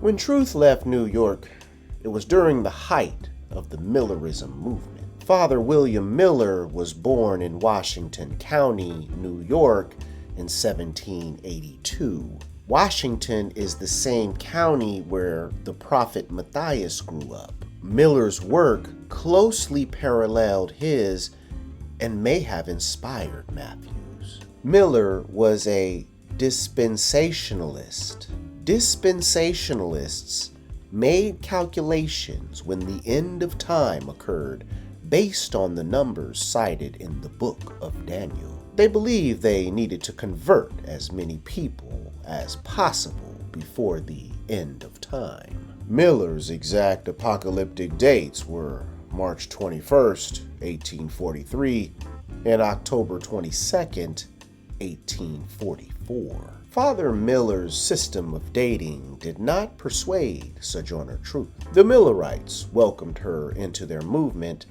When Truth left New York, it was during the height of the Millerism movement. Father William Miller was born in Washington County, New York in 1782. Washington is the same county where the prophet Matthias grew up. Miller's work closely paralleled his and may have inspired Matthew's. Miller was a dispensationalist. Dispensationalists made calculations when the end of time occurred based on the numbers cited in the book of Daniel. They believed they needed to convert as many people as possible before the end of time. Miller's exact apocalyptic dates were March 21st, 1843, and October 22nd, 1844. Father Miller's system of dating did not persuade Sojourner Truth. The Millerites welcomed her into their movement,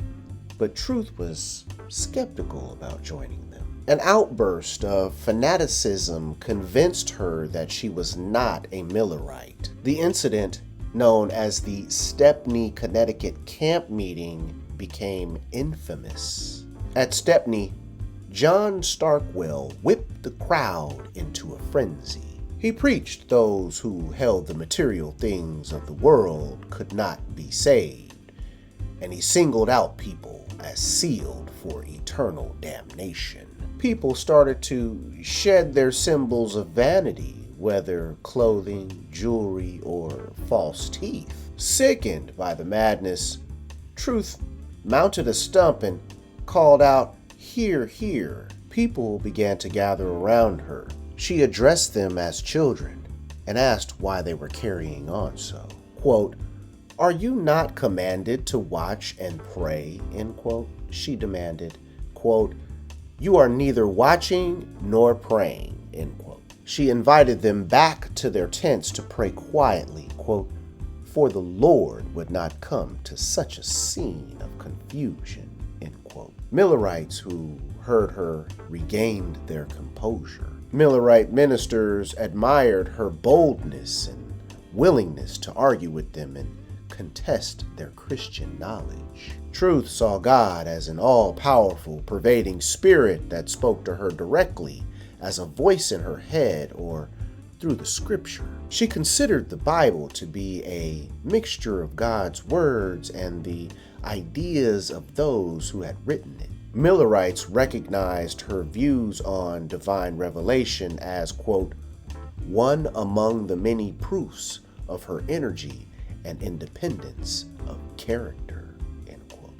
but Truth was skeptical about joining them. An outburst of fanaticism convinced her that she was not a Millerite. The incident, known as the Stepney, Connecticut camp meeting, became infamous. At Stepney, John Starkwell whipped the crowd into a frenzy. He preached those who held the material things of the world could not be saved, and he singled out people as sealed for eternal damnation. People started to shed their symbols of vanity, whether clothing, jewelry, or false teeth. Sickened by the madness, Truth mounted a stump and called out, "Hear, hear." People began to gather around her. She addressed them as children and asked why they were carrying on so. Quote, "Are you not commanded to watch and pray?" End quote. She demanded. Quote, "You are neither watching nor praying." End quote. She invited them back to their tents to pray quietly. Quote, "For the Lord would not come to such a scene of confusion." End quote. Millerites who heard her regained their composure. Millerite ministers admired her boldness and willingness to argue with them and contest their Christian knowledge. Truth saw God as an all-powerful, pervading spirit that spoke to her directly as a voice in her head or through the scripture. She considered the Bible to be a mixture of God's words and the ideas of those who had written it. Millerites recognized her views on divine revelation as, quote, "one among the many proofs of her energy and independence of character," end quote.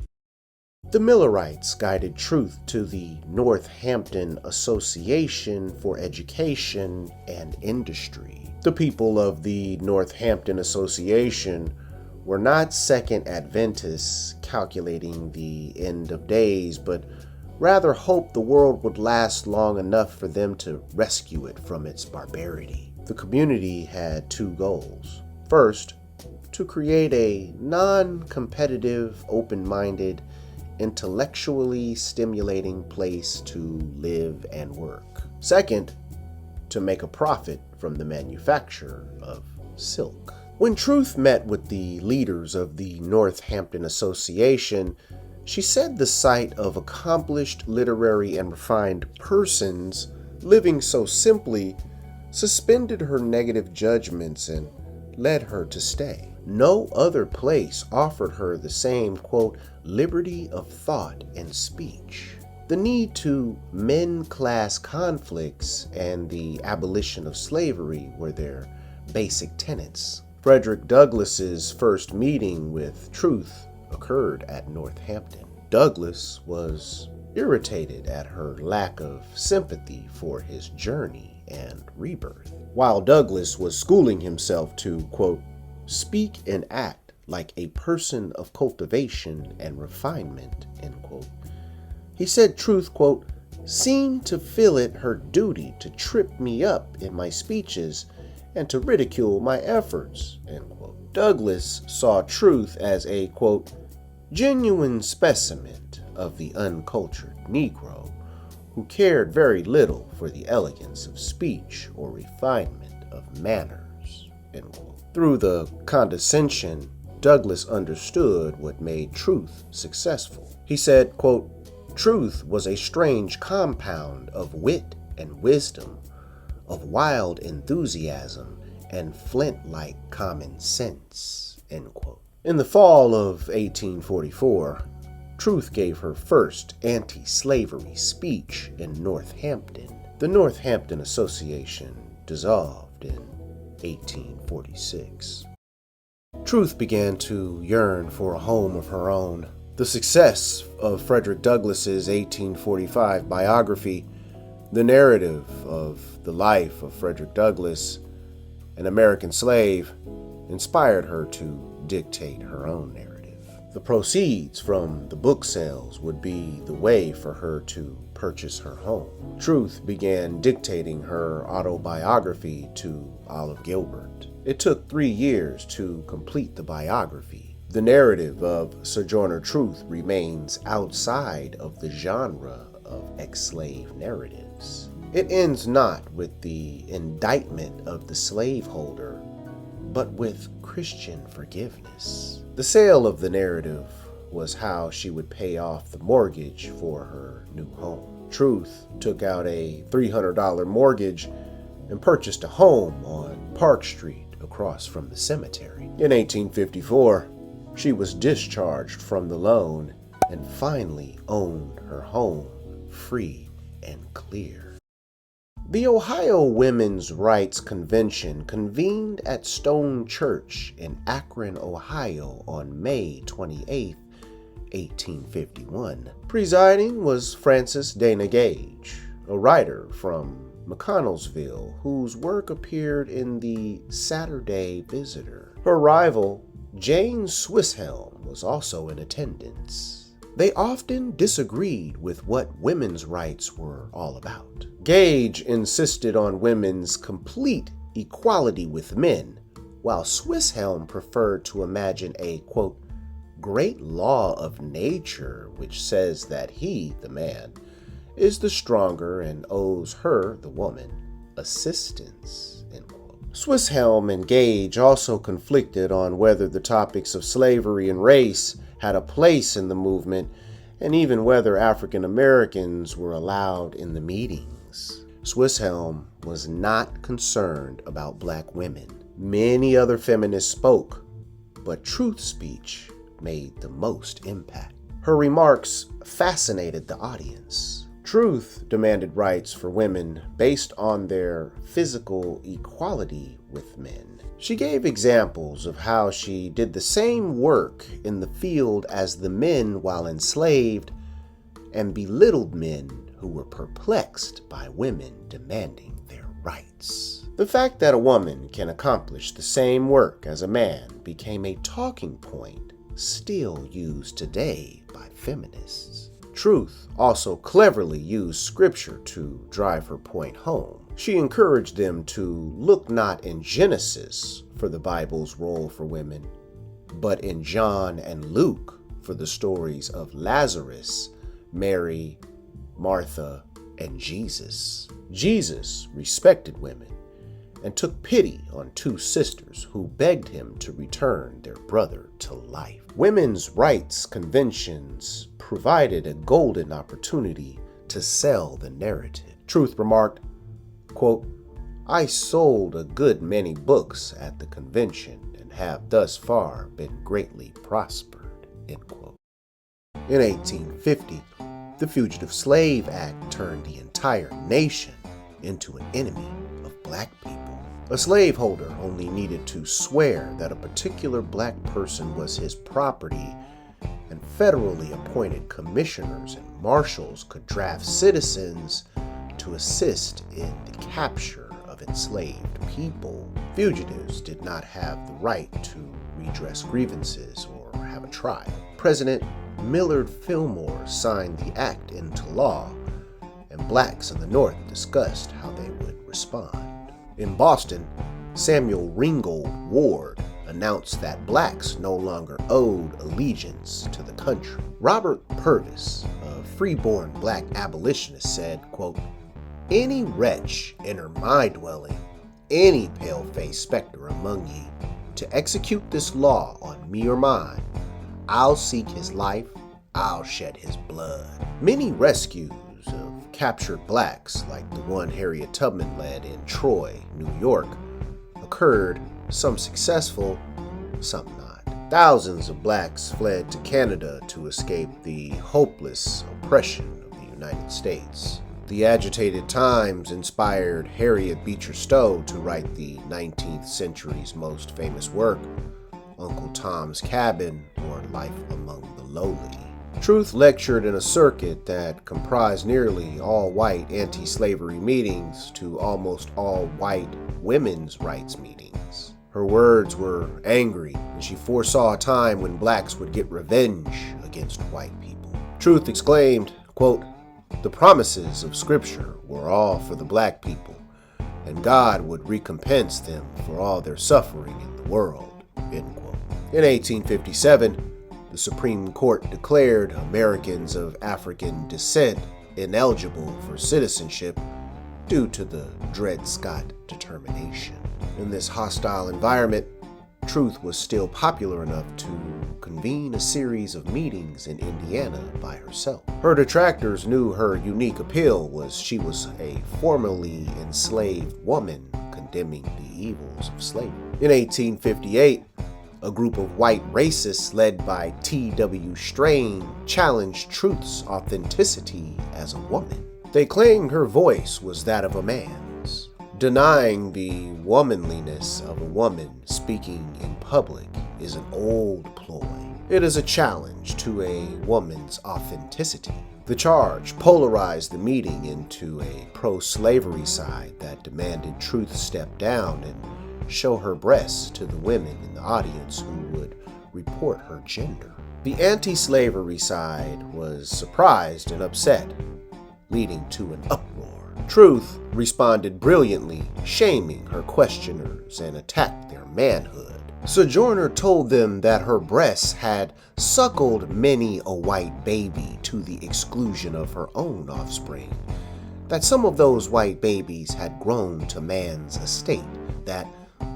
The Millerites guided Truth to the Northampton Association for Education and Industry. The people of the Northampton Association were not Second Adventists calculating the end of days, but rather hoped the world would last long enough for them to rescue it from its barbarity. The community had two goals. First, to create a non-competitive, open-minded, intellectually stimulating place to live and work. Second, to make a profit from the manufacture of silk. When Truth met with the leaders of the Northampton Association, she said the sight of accomplished literary and refined persons living so simply suspended her negative judgments and led her to stay. No other place offered her the same, quote, liberty of thought and speech. The need to mend class conflicts and the abolition of slavery were their basic tenets. Frederick Douglass's first meeting with Truth occurred at Northampton. Douglass was irritated at her lack of sympathy for his journey and rebirth. While Douglass was schooling himself to, quote, speak and act like a person of cultivation and refinement, end quote, he said Truth, quote, seemed to feel it her duty to trip me up in my speeches and to ridicule my efforts, end quote. Douglass saw Truth as a, quote, genuine specimen of the uncultured Negro who cared very little for the elegance of speech or refinement of manners, end quote. Through the condescension, Douglas understood what made truth successful. He said, quote, "Truth was a strange compound of wit and wisdom, of wild enthusiasm and flint-like common sense," end quote. In the fall of 1844, Truth gave her first anti-slavery speech in Northampton. The Northampton Association dissolved in 1846. Truth began to yearn for a home of her own. The success of Frederick Douglass's 1845 biography, the narrative of the life of Frederick Douglass, an American slave, inspired her to dictate her own narrative. The proceeds from the book sales would be the way for her to purchase her home. Truth began dictating her autobiography to Olive Gilbert. It took 3 years to complete the biography. The narrative of Sojourner Truth remains outside of the genre of ex-slave narratives. It ends not with the indictment of the slaveholder, but with Christian forgiveness. The sale of the narrative was how she would pay off the mortgage for her new home. Truth took out a $300 mortgage and purchased a home on Park Street across from the cemetery. In 1854, she was discharged from the loan and finally owned her home free and clear. The Ohio Women's Rights Convention convened at Stone Church in Akron, Ohio on May 28, 1851. Presiding was Frances Dana Gage, a writer from McConnelsville whose work appeared in the Saturday Visitor. Her rival, Jane Swisshelm, was also in attendance. They often disagreed with what women's rights were all about. Gage insisted on women's complete equality with men, while Swisshelm preferred to imagine a, quote, great law of nature which says that he, the man, is the stronger and owes her, the woman, assistance, end quote. Swisshelm and Gage also conflicted on whether the topics of slavery and race had a place in the movement, and even whether African Americans were allowed in the meetings. Swisshelm was not concerned about black women. Many other feminists spoke, but Truth's speech made the most impact. Her remarks fascinated the audience. Truth demanded rights for women based on their physical equality with men. She gave examples of how she did the same work in the field as the men while enslaved, and belittled men who were perplexed by women demanding their rights. The fact that a woman can accomplish the same work as a man became a talking point still used today by feminists. Truth also cleverly used scripture to drive her point home. She encouraged them to look not in Genesis for the Bible's role for women, but in John and Luke for the stories of Lazarus, Mary, Martha, and Jesus. Jesus respected women and took pity on 2 sisters who begged him to return their brother to life. Women's rights conventions provided a golden opportunity to sell the narrative. Truth remarked, quote, "I sold a good many books at the convention and have thus far been greatly prospered," end quote. In 1850, the Fugitive Slave Act turned the entire nation into an enemy of black people. A slaveholder only needed to swear that a particular black person was his property, and federally appointed commissioners and marshals could draft citizens to assist in the capture of enslaved people. Fugitives did not have the right to redress grievances or have a trial. President Millard Fillmore signed the act into law, and blacks in the North discussed how they would respond. In Boston, Samuel Ringgold Ward announced that blacks no longer owed allegiance to the country. Robert Purvis, a freeborn black abolitionist, said, quote, "Any wretch enter my dwelling, any pale-faced specter among ye, to execute this law on me or mine, I'll seek his life, I'll shed his blood. Many rescues of captured blacks, like the one Harriet Tubman led in Troy, New York, occurred, some successful, some not. Thousands of blacks fled to Canada to escape the hopeless oppression of the United States. The agitated times inspired Harriet Beecher Stowe to write the 19th century's most famous work, Uncle Tom's Cabin, or Life Among the Lowly. Truth lectured in a circuit that comprised nearly all white anti-slavery meetings to almost all white women's rights meetings. Her words were angry, and she foresaw a time when blacks would get revenge against white people. Truth exclaimed, quote, "The promises of Scripture were all for the black people, and God would recompense them for all their suffering in the world." End quote. In 1857, the Supreme Court declared Americans of African descent ineligible for citizenship due to the Dred Scott determination. In this hostile environment, Truth was still popular enough to convene a series of meetings in Indiana by herself. Her detractors knew her unique appeal was she was a formerly enslaved woman condemning the evils of slavery. In 1858, a group of white racists led by T.W. Strain challenged Truth's authenticity as a woman. They claimed her voice was that of a man's. Denying the womanliness of a woman speaking in public is an old ploy. It is a challenge to a woman's authenticity. The charge polarized the meeting into a pro-slavery side that demanded Truth step down and show her breasts to the women in the audience who would report her gender. The anti-slavery side was surprised and upset, leading to an uproar. Truth responded brilliantly, shaming her questioners and attacked their manhood. Sojourner told them that her breasts had suckled many a white baby to the exclusion of her own offspring, that some of those white babies had grown to man's estate, that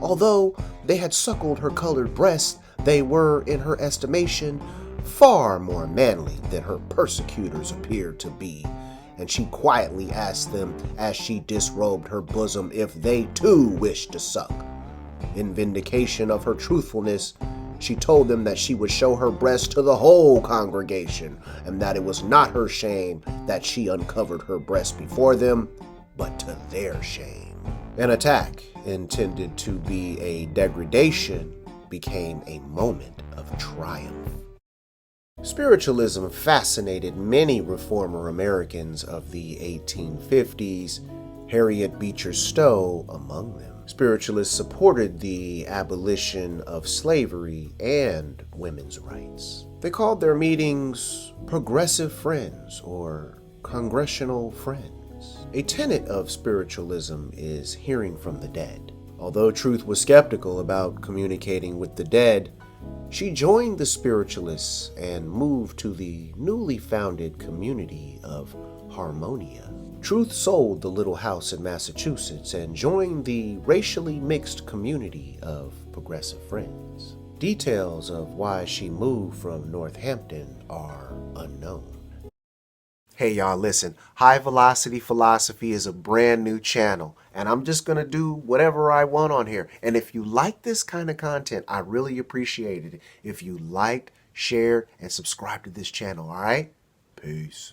although they had suckled her colored breasts, they were, in her estimation, far more manly than her persecutors appeared to be, and she quietly asked them as she disrobed her bosom if they too wished to suck. In vindication of her truthfulness, she told them that she would show her breast to the whole congregation, and that it was not her shame that she uncovered her breast before them, but to their shame. An attack intended to be a degradation became a moment of triumph. Spiritualism fascinated many reformer Americans of the 1850s, Harriet Beecher Stowe among them. Spiritualists supported the abolition of slavery and women's rights. They called their meetings progressive friends or congressional friends. A tenet of spiritualism is hearing from the dead. Although Truth was skeptical about communicating with the dead, she joined the spiritualists and moved to the newly founded community of Harmonia. Truth sold the little house in Massachusetts and joined the racially mixed community of Progressive Friends. Details of why she moved from Northampton are unknown. Hey y'all, listen, High Velocity Philosophy is a brand new channel, and I'm just going to do whatever I want on here. And if you like this kind of content, I really appreciate it if you liked, shared, and subscribed to this channel, all right? Peace.